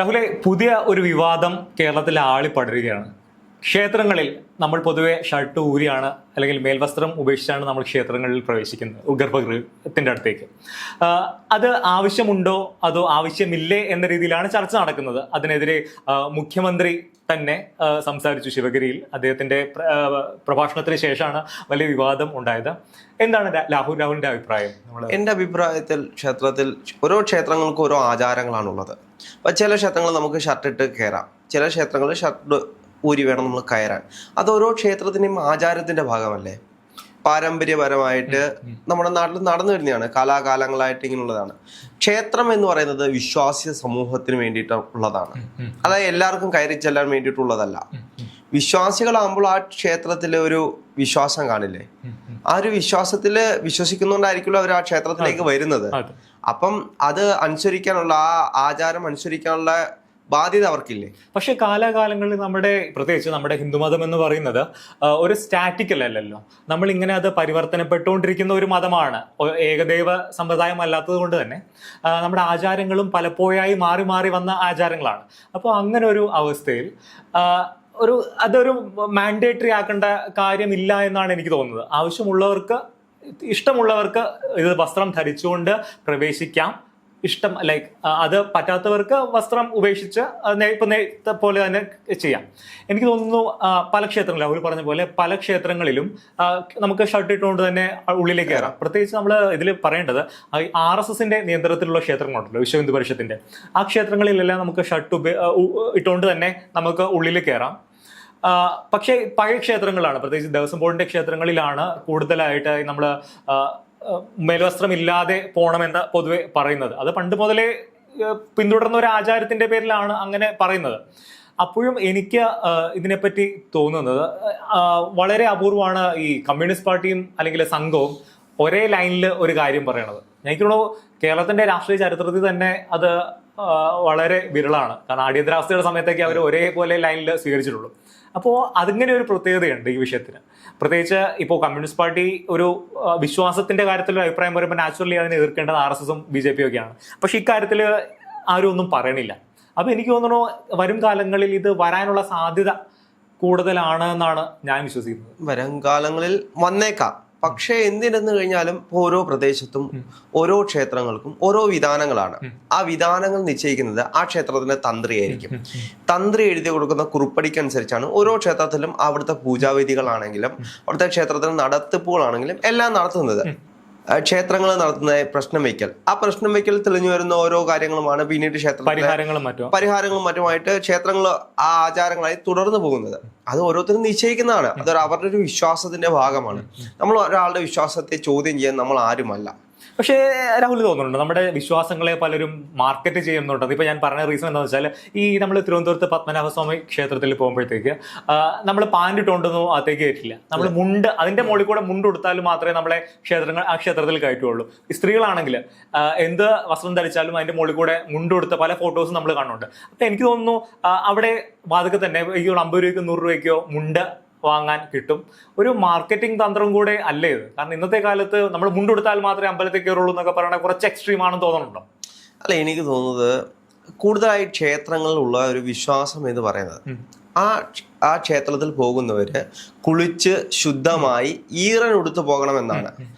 രാഹുലെ, പുതിയ ഒരു വിവാദം കേരളത്തിൽ ആളിപ്പടരുകയാണ്. ക്ഷേത്രങ്ങളിൽ നമ്മൾ പൊതുവെ ഷർട്ട് ഊരിയാണ് അല്ലെങ്കിൽ മേൽവസ്ത്രം ഉപേക്ഷിച്ചാണ് നമ്മൾ ക്ഷേത്രങ്ങളിൽ പ്രവേശിക്കുന്നത്, ഗർഭഗൃഹത്തിൻ്റെ അടുത്തേക്ക്. അത് ആവശ്യമുണ്ടോ അതോ ആവശ്യമില്ലേ എന്ന രീതിയിലാണ് ചർച്ച നടക്കുന്നത്. അതിനെതിരെ മുഖ്യമന്ത്രി തന്നെ സംസാരിച്ചു ശിവഗിരിയിൽ. അദ്ദേഹത്തിൻ്റെ പ്രഭാഷണത്തിന് ശേഷമാണ് വലിയ വിവാദം ഉണ്ടായത്. എന്താണ് രാഹുലിൻ്റെ അഭിപ്രായം? എൻ്റെ അഭിപ്രായത്തിൽ ക്ഷേത്രത്തിൽ ഓരോ ക്ഷേത്രങ്ങൾക്കും ഓരോ ആചാരങ്ങളാണുള്ളത്. അപ്പം ചില ക്ഷേത്രങ്ങൾ നമുക്ക് ഷർട്ട് ഇട്ട് കയറാം, ചില ക്ഷേത്രങ്ങളിൽ ഷർട്ട് ഊരി വേണം നമ്മൾ കയറാൻ. അത് ഓരോ ക്ഷേത്രത്തിൻ്റെയും ആചാരത്തിൻ്റെ ഭാഗമല്ലേ. പാരമ്പര്യപരമായിട്ട് നമ്മുടെ നാട്ടിൽ നടന്നു വരുന്നതാണ്, കാലാകാലങ്ങളായിട്ട് ഇങ്ങനെയുള്ളതാണ്. ക്ഷേത്രം എന്ന് പറയുന്നത് വിശ്വാസി സമൂഹത്തിന് വേണ്ടിയിട്ടുള്ളതാണ്. അതായത് എല്ലാവർക്കും കയറി ചെല്ലാൻ വേണ്ടിയിട്ടുള്ളതല്ല. വിശ്വാസികളാകുമ്പോൾ ആ ക്ഷേത്രത്തിൽ ഒരു വിശ്വാസം കാണില്ലേ, ആ ഒരു വിശ്വാസത്തിൽ വിശ്വസിക്കുന്നുകൊണ്ടായിരിക്കുമല്ലോ അവർ ആ ക്ഷേത്രത്തിലേക്ക് വരുന്നത്. അപ്പം അത് അനുസരിക്കാനുള്ള, ആ ആചാരം അനുസരിക്കാനുള്ള ബാധ്യത അവർക്കില്ലേ? പക്ഷെ കാലാകാലങ്ങളിൽ പ്രത്യേകിച്ച് നമ്മുടെ ഹിന്ദുമതം എന്ന് പറയുന്നത് ഒരു സ്റ്റാറ്റിക്കൽ അല്ലല്ലോ. നമ്മൾ ഇങ്ങനെ അത് പരിവർത്തനപ്പെട്ടുകൊണ്ടിരിക്കുന്ന ഒരു മതമാണ്. ഏകദൈവ സമ്പ്രദായം അല്ലാത്തത് കൊണ്ട് തന്നെ നമ്മുടെ ആചാരങ്ങളും പലപ്പോഴായി മാറി മാറി വന്ന ആചാരങ്ങളാണ്. അപ്പോൾ അങ്ങനെ ഒരു അവസ്ഥയിൽ അതൊരു മാൻഡേറ്ററി ആക്കേണ്ട കാര്യമില്ല എന്നാണ് എനിക്ക് തോന്നുന്നത്. ആവശ്യമുള്ളവർക്ക്, ഇഷ്ടമുള്ളവർക്ക് ഇത് വസ്ത്രം ധരിച്ചുകൊണ്ട് പ്രവേശിക്കാം. അത് പറ്റാത്തവർക്ക് വസ്ത്രം ഉപേക്ഷിച്ച് ഇപ്പൊ പോലെ തന്നെ ചെയ്യാം. എനിക്ക് തോന്നുന്നു പല ക്ഷേത്രങ്ങളിലും അവർ പറഞ്ഞ പോലെ പല ക്ഷേത്രങ്ങളിലും നമുക്ക് ഷർട്ട് ഇട്ടുകൊണ്ട് തന്നെ ഉള്ളിലേക്ക് കയറാം. പ്രത്യേകിച്ച് നമ്മൾ ഇതിൽ പറയേണ്ടത് RSSന്റെ നിയന്ത്രണത്തിലുള്ള ക്ഷേത്രങ്ങളുണ്ടല്ലോ, വിശ്വ ഹിന്ദു പരിഷത്തിന്റെ. ആ ക്ഷേത്രങ്ങളിലെല്ലാം നമുക്ക് ഷർട്ട് ഇട്ടുകൊണ്ട് തന്നെ നമുക്ക് ഉള്ളിൽ കയറാം. പക്ഷേ പഴയ ക്ഷേത്രങ്ങളാണ്, പ്രത്യേകിച്ച് ദേവസ്വം ബോർഡിന്റെ ക്ഷേത്രങ്ങളിലാണ് കൂടുതലായിട്ട് നമ്മൾ മേൽവസ്ത്രമില്ലാതെ പോകണമെന്ന് പൊതുവെ പറയുന്നത്. അത് പണ്ട് മുതലേ പിന്തുടർന്ന ഒരു ആചാരത്തിന്റെ പേരിലാണ് അങ്ങനെ പറയുന്നത്. അപ്പോഴും എനിക്ക് ഇതിനെപ്പറ്റി തോന്നുന്നത് വളരെ അപൂർവമാണ് ഈ കമ്മ്യൂണിസ്റ്റ് പാർട്ടിയും അല്ലെങ്കിൽ സംഘവും ഒരേ ലൈനിൽ ഒരു കാര്യം പറയണത്. എനിക്ക് തോന്നുന്നു കേരളത്തിന്റെ രാഷ്ട്രീയ ചരിത്രത്തിൽ തന്നെ അത് വളരെ വിരളാണ്. കാരണം അടിയന്തരാവസ്ഥയുടെ സമയത്തേക്ക് അവർ ഒരേപോലെ ലൈനിൽ സ്വീകരിച്ചിട്ടുള്ളൂ. അപ്പോൾ അതിങ്ങനെ ഒരു പ്രത്യേകതയുണ്ട് ഈ വിഷയത്തിന്. പ്രത്യേകിച്ച് ഇപ്പോൾ കമ്മ്യൂണിസ്റ്റ് പാർട്ടി ഒരു വിശ്വാസത്തിന്റെ കാര്യത്തിൽ ഒരു അഭിപ്രായം പറയുമ്പോൾ നാച്ചുറലി അതിനെ എതിർക്കേണ്ടത് RSSും BJP ഒക്കെയാണ്. പക്ഷെ ഇക്കാര്യത്തിൽ ആരും ഒന്നും പറയണില്ല. അപ്പോൾ എനിക്ക് തോന്നുന്നു വരും കാലങ്ങളിൽ ഇത് വരാനുള്ള സാധ്യത കൂടുതലാണ് എന്നാണ് ഞാൻ വിശ്വസിക്കുന്നത്. വരും കാലങ്ങളിൽ വന്നേക്കാം. പക്ഷേ എന്തിനെന്ന് കഴിഞ്ഞാലും ഓരോ പ്രദേശത്തും ഓരോ ക്ഷേത്രങ്ങൾക്കും ഓരോ വിധാനങ്ങളാണ്. ആ വിധാനങ്ങൾ നിശ്ചയിക്കുന്നത് ആ ക്ഷേത്രത്തിന്റെ തന്ത്രിയായിരിക്കും. തന്ത്രി എഴുതി കൊടുക്കുന്ന കുറിപ്പടിക്കനുസരിച്ചാണ് ഓരോ ക്ഷേത്രത്തിലും അവിടുത്തെ പൂജാവിധികളാണെങ്കിലും അവിടുത്തെ ക്ഷേത്രത്തിലെ നടത്തിപ്പുകളാണെങ്കിലും എല്ലാം നടത്തുന്നത്. ക്ഷേത്രങ്ങൾ നടത്തുന്ന പ്രശ്നം വയ്ക്കൽ, ആ പ്രശ്നം വയ്ക്കൽ തെളിഞ്ഞു വരുന്ന ഓരോ കാര്യങ്ങളുമാണ് പിന്നീട് പരിഹാരങ്ങളും മറ്റുമായിട്ട് ക്ഷേത്രങ്ങൾ ആ ആചാരങ്ങളായി തുടർന്നു പോകുന്നത്. അത് ഓരോരുത്തരും നിശ്ചയിക്കുന്നതാണ്. അതൊരു അവരുടെ ഒരു വിശ്വാസത്തിന്റെ ഭാഗമാണ്. നമ്മൾ ഒരാളുടെ വിശ്വാസത്തെ ചോദ്യം ചെയ്യാൻ നമ്മൾ ആരുമല്ല. പക്ഷേ രാഹുൽ തോന്നുന്നുണ്ട് നമ്മുടെ വിശ്വാസങ്ങളെ പലരും മാർക്കറ്റ് ചെയ്യുന്നുണ്ട്. ഇപ്പൊ ഞാൻ പറഞ്ഞ റീസൺ എന്താണെന്ന് വെച്ചാൽ, ഈ നമ്മൾ തിരുവനന്തപുരത്ത് പത്മനാഭസ്വാമി ക്ഷേത്രത്തിൽ പോകുമ്പോഴത്തേക്ക് നമ്മൾ പാൻറ് ഇട്ടുകൊണ്ടൊന്നും അകത്തേക്ക് കയറ്റില്ല. നമ്മൾ മുണ്ട്, അതിന്റെ മുകളിൽ കൂടെ മുണ്ട് കൊടുത്താലും മാത്രമേ നമ്മളെ ആ ക്ഷേത്രത്തിൽ കയറ്റുള്ളൂ. സ്ത്രീകളാണെങ്കിൽ എന്ത് വസ്ത്രം ധരിച്ചാലും അതിന്റെ മുകളിൽ കൂടെ മുണ്ട് കൊടുത്ത പല ഫോട്ടോസും നമ്മൾ കാണുന്നുണ്ട്. അപ്പൊ എനിക്ക് തോന്നുന്നു അവിടെ വാതൊക്കെ തന്നെ 50 രൂപയ്ക്കോ 100 രൂപയ്ക്കോ മുണ്ട് വാങ്ങാൻ കിട്ടും. ഒരു മാർക്കറ്റിംഗ് തന്ത്രം കൂടെ അല്ലേ ഇത്? കാരണം ഇന്നത്തെ കാലത്ത് നമ്മൾ മുണ്ടെടുത്താൽ മാത്രമേ അമ്പലത്തിൽ കയറുള്ളൂ എന്നൊക്കെ പറയണ കുറച്ച് എക്സ്ട്രീം ആണെന്ന് തോന്നുന്നുണ്ടോ? അല്ല, എനിക്ക് തോന്നുന്നത് കൂടുതലായി ക്ഷേത്രങ്ങളിലുള്ള ഒരു വിശ്വാസം എന്ന് പറയുന്നത് ആ ക്ഷേത്രത്തിൽ പോകുന്നവര് കുളിച്ച് ശുദ്ധമായി ഈറൻ ഉടുത്തു പോകണമെന്നാണ്.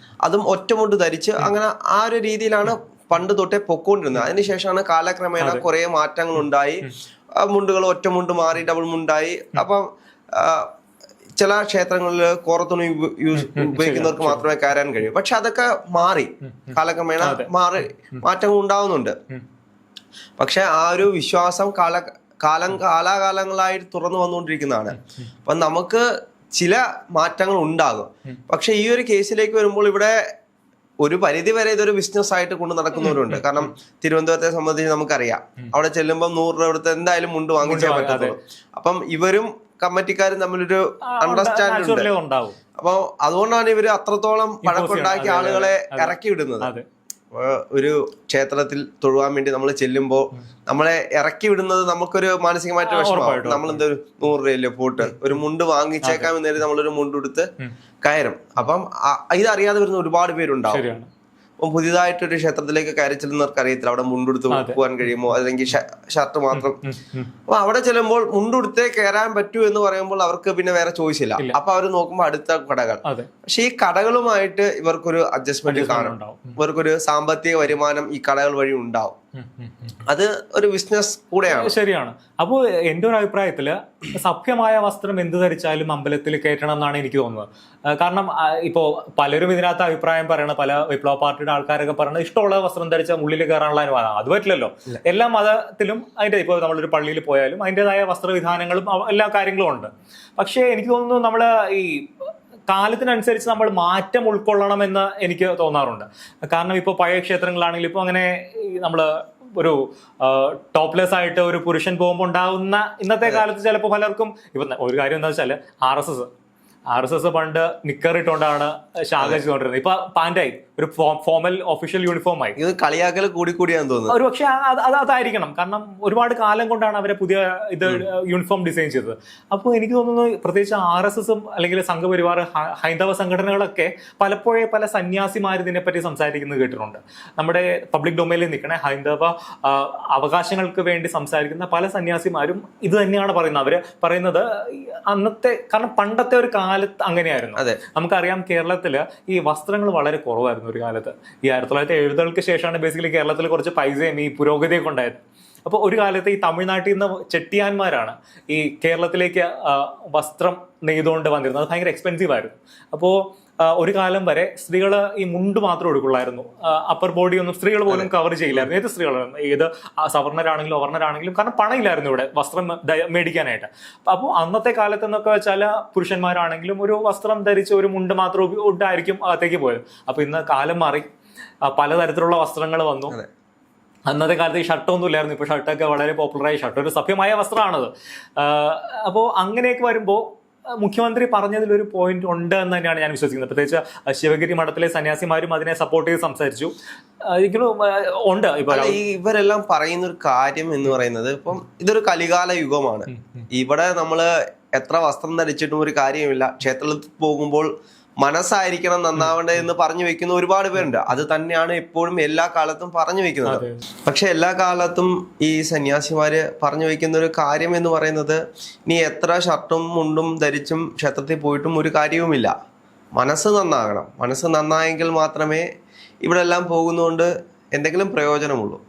അതും ഒറ്റമുണ്ട് ധരിച്ച് അങ്ങനെ ആ ഒരു രീതിയിലാണ് പണ്ട് തൊട്ടേ പൊക്കോണ്ടിരുന്നത്. അതിനുശേഷമാണ് കാലക്രമേണ കുറെ മാറ്റങ്ങൾ ഉണ്ടായി. മുണ്ടുകൾ ഒറ്റമുണ്ട് മാറി ഡബിൾ മുണ്ടായി. അപ്പം ചില ക്ഷേത്രങ്ങളിൽ കോറത്തുണി ഉപയോഗിക്കുന്നവർക്ക് മാത്രമേ കയറാൻ കഴിയൂ. പക്ഷെ അതൊക്കെ മാറി, കാലക്രമേണ മാറ്റങ്ങൾ ഉണ്ടാവുന്നുണ്ട്. പക്ഷെ ആ ഒരു വിശ്വാസം കാലാകാലങ്ങളായി തുറന്നു വന്നുകൊണ്ടിരിക്കുന്നതാണ്. അപ്പൊ നമുക്ക് ചില മാറ്റങ്ങൾ ഉണ്ടാകും. പക്ഷെ ഈ ഒരു കേസിലേക്ക് വരുമ്പോൾ ഇവിടെ ഒരു പരിധി വരെ ഇതൊരു ബിസിനസ് ആയിട്ട് കൊണ്ട് നടക്കുന്നവരുണ്ട്. കാരണം തിരുവനന്തപുരത്തെ സംബന്ധിച്ച് നമുക്കറിയാം, അവിടെ ചെല്ലുമ്പോൾ 100 രൂപ എടുത്ത് എന്തായാലും മുണ്ട് വാങ്ങിച്ചേ പറ്റത്തുള്ളൂ. അപ്പം ഇവരും കമ്മിറ്റിക്കാരും തമ്മിലൊരു അണ്ടർസ്റ്റാൻഡിംഗ് ഉണ്ടാവും. അപ്പൊ അതുകൊണ്ടാണ് ഇവര് അത്രത്തോളം വഴക്കുണ്ടാക്കി ആളുകളെ ഇറക്കി വിടുന്നത്. ഒരു ക്ഷേത്രത്തിൽ തൊഴുവാൻ വേണ്ടി നമ്മൾ ചെല്ലുമ്പോൾ നമ്മളെ ഇറക്കി വിടുന്നത് നമുക്കൊരു മാനസികമായിട്ട് വിഷമമാണ്. നമ്മൾ എന്തൊരു 100 രൂപയില്ലേ പോട്ട് ഒരു മുണ്ട് വാങ്ങിച്ചേക്കാം എന്നേരം നമ്മളൊരു മുണ്ട് എടുത്ത് കയറും. അപ്പം ഇതറിയാതെ വരുന്ന ഒരുപാട് പേരുണ്ടാവും. അപ്പം പുതിയതായിട്ടൊരു ക്ഷേത്രത്തിലേക്ക് കയറി ചെല്ലുന്നവർക്ക് അറിയത്തില്ല അവിടെ മുണ്ടെടുത്ത് പോകാൻ കഴിയുമോ, അല്ലെങ്കിൽ ഷർട്ട് മാത്രം. അപ്പൊ അവിടെ ചെല്ലുമ്പോൾ മുണ്ടെടുത്തേ കയറാൻ പറ്റൂ എന്ന് പറയുമ്പോൾ അവർക്ക് പിന്നെ വേറെ ചോയ്സ് ഇല്ല. അപ്പൊ അവർ നോക്കുമ്പോൾ അടുത്ത കടകൾ. പക്ഷെ ഈ കടകളുമായിട്ട് ഇവർക്കൊരു അഡ്ജസ്റ്റ്മെന്റ് കാണും. ഇവർക്കൊരു സാമ്പത്തിക വരുമാനം ഈ കടകൾ വഴി ഉണ്ടാവും. അത് ഒരു ബിസിനസ് കൂടെയാണ്. ശരിയാണ്. അപ്പോൾ എൻ്റെ ഒരു അഭിപ്രായത്തില് സഭ്യമായ വസ്ത്രം എന്ത് ധരിച്ചാലും അമ്പലത്തിൽ കയറ്റണം എന്നാണ് എനിക്ക് തോന്നുന്നത്. കാരണം ഇപ്പോ പലരും ഇതിനകത്ത് അഭിപ്രായം പറയണ, പല വിപ്ലവ പാർട്ടിയുടെ ആൾക്കാരൊക്കെ പറയണത് ഇഷ്ടമുള്ള വസ്ത്രം ധരിച്ചാൽ ഉള്ളിൽ കയറാനുള്ള അനുവാദം. അത് പറ്റില്ലല്ലോ. എല്ലാ മതത്തിലും അതിന്റെ, ഇപ്പോൾ നമ്മളൊരു പള്ളിയിൽ പോയാലും അതിൻ്റെതായ വസ്ത്രവിധാനങ്ങളും എല്ലാ കാര്യങ്ങളും ഉണ്ട്. പക്ഷേ എനിക്ക് തോന്നുന്നു നമ്മൾ ഈ കാലത്തിനനുസരിച്ച് നമ്മൾ മാറ്റം ഉൾക്കൊള്ളണമെന്ന് എനിക്ക് തോന്നാറുണ്ട്. കാരണം ഇപ്പോൾ പഴയ ക്ഷേത്രങ്ങളാണെങ്കിൽ ഇപ്പോൾ അങ്ങനെ നമ്മൾ ഒരു ടോപ്ലെസ് ആയിട്ട് ഒരു പുരുഷൻ പോകുമ്പോൾ ഉണ്ടാകുന്ന ഇന്നത്തെ കാലത്ത് ചിലപ്പോൾ പലർക്കും ഇപ്പം ഒരു കാര്യം എന്താ വെച്ചാൽ ആർ എസ് എസ് പണ്ട് നിക്കർ ഇട്ടുകൊണ്ടാണ് ശാഖ ചെയ്തുകൊണ്ടിരുന്നത്. ഇപ്പൊ പാൻറ്റായി, ഒരു ഫോമൽ ഒഫീഷ്യൽ യൂണിഫോം ആയി. ഇത് കളിയാക്കൽ കൂടിയാന്ന് തോന്നുന്നു. ഒരു പക്ഷെ അതായിരിക്കണം. കാരണം ഒരുപാട് കാലം കൊണ്ടാണ് അവരെ പുതിയ ഇത് യൂണിഫോം ഡിസൈൻ ചെയ്തത്. അപ്പോൾ എനിക്ക് തോന്നുന്നു പ്രത്യേകിച്ച് RSSഉം അല്ലെങ്കിൽ സംഘപരിവാർ ഹൈന്ദവ സംഘടനകളൊക്കെ പലപ്പോഴേ പല സന്യാസിമാർ ഇതിനെപ്പറ്റി സംസാരിക്കുന്നത് കേട്ടിട്ടുണ്ട്. നമ്മുടെ പബ്ലിക് ഡൊമൈനിൽ നിൽക്കണ ഹൈന്ദവ അവകാശങ്ങൾക്ക് വേണ്ടി സംസാരിക്കുന്ന പല സന്യാസിമാരും ഇത് തന്നെയാണ് പറയുന്നത്. അവര് പറയുന്നത് അന്നത്തെ, കാരണം പണ്ടത്തെ ഒരു കാലത്ത് അങ്ങനെയായിരുന്നു. നമുക്കറിയാം കേരളത്തില് ഈ വസ്ത്രങ്ങൾ വളരെ കുറവായിരുന്നു ഒരു കാലത്ത്. ഈ 1970-കൾക്ക് ശേഷമാണ് ബേസിക്കലി കേരളത്തിൽ കുറച്ച് പൈസയും ഈ പുരോഗതിയൊക്കെ ഉണ്ടായത്. അപ്പോൾ ഒരു കാലത്ത് ഈ തമിഴ്നാട്ടിൽ നിന്ന് ചെട്ടിയാന്മാരാണ് ഈ കേരളത്തിലേക്ക് വസ്ത്രം നെയ്തുകൊണ്ട് വന്നിരുന്നത്. അത് ഭയങ്കര എക്സ്പെൻസീവ് ആയിരുന്നു. അപ്പോൾ ഒരു കാലം വരെ സ്ത്രീകൾ ഈ മുണ്ട് മാത്രം എടുക്കുള്ളായിരുന്നു. അപ്പർ ബോഡി ഒന്നും സ്ത്രീകൾ പോലും കവർ ചെയ്യില്ലായിരുന്നു. ഏത് സ്ത്രീകളും, ഏത് സവർണരാണെങ്കിലും അവർണരാണെങ്കിലും, കാരണം പണമില്ലായിരുന്നു ഇവിടെ വസ്ത്രം മേടിക്കാനായിട്ട്. അപ്പോൾ അന്നത്തെ കാലത്ത് എന്നൊക്കെ വെച്ചാൽ പുരുഷന്മാരാണെങ്കിലും ഒരു വസ്ത്രം ധരിച്ച് ഒരു മുണ്ട് മാത്രം ഇട്ടായിരിക്കും അകത്തേക്ക് പോയത്. അപ്പൊ ഇന്ന് കാലം മാറി, പലതരത്തിലുള്ള വസ്ത്രങ്ങൾ വന്നു. അന്നത്തെ കാലത്ത് ഈ ഷർട്ടൊന്നും ഇല്ലായിരുന്നു. ഇപ്പോൾ ഷർട്ടൊക്കെ വളരെ പോപ്പുലറായി. ഷർട്ട് ഒരു സഭ്യമായ വസ്ത്രമാണത്. അപ്പോൾ അങ്ങനെയൊക്കെ വരുമ്പോൾ മുഖ്യമന്ത്രി പറഞ്ഞതിൽ ഒരു പോയിന്റ് ഉണ്ട് എന്ന് തന്നെയാണ് ഞാൻ വിശ്വസിക്കുന്നത്. പ്രത്യേകിച്ച് ശിവഗിരി മഠത്തിലെ സന്യാസിമാരും അതിനെ സപ്പോർട്ട് ചെയ്ത് സംസാരിച്ചു. ഉണ്ട്. ഇവരെല്ലാം പറയുന്ന ഒരു കാര്യം എന്ന് പറയുന്നത്, ഇപ്പം ഇതൊരു കലികാല യുഗമാണ്. ഇവിടെ നമ്മള് എത്ര വസ്ത്രം ധരിച്ചിട്ടും ഒരു കാര്യമില്ല. ക്ഷേത്രത്തിൽ പോകുമ്പോൾ മനസ്സായിരിക്കണം നന്നാവേണ്ടത് എന്ന് പറഞ്ഞു വെക്കുന്ന ഒരുപാട് പേരുണ്ട്. അത് തന്നെയാണ് എപ്പോഴും എല്ലാ കാലത്തും പറഞ്ഞു വെക്കുന്നത്. പക്ഷെ എല്ലാ കാലത്തും ഈ സന്യാസിമാര് പറഞ്ഞു വെക്കുന്ന ഒരു കാര്യം എന്ന് പറയുന്നത്, നീ എത്ര ഷർട്ടും മുണ്ടും ധരിച്ചും ക്ഷേത്രത്തിൽ പോയിട്ടും ഒരു കാര്യവുമില്ല. മനസ്സ് നന്നാകണം. മനസ്സ് നന്നായെങ്കിൽ മാത്രമേ ഇവിടെ എല്ലാം പോകുന്നതുകൊണ്ട് എന്തെങ്കിലും പ്രയോജനമുള്ളൂ.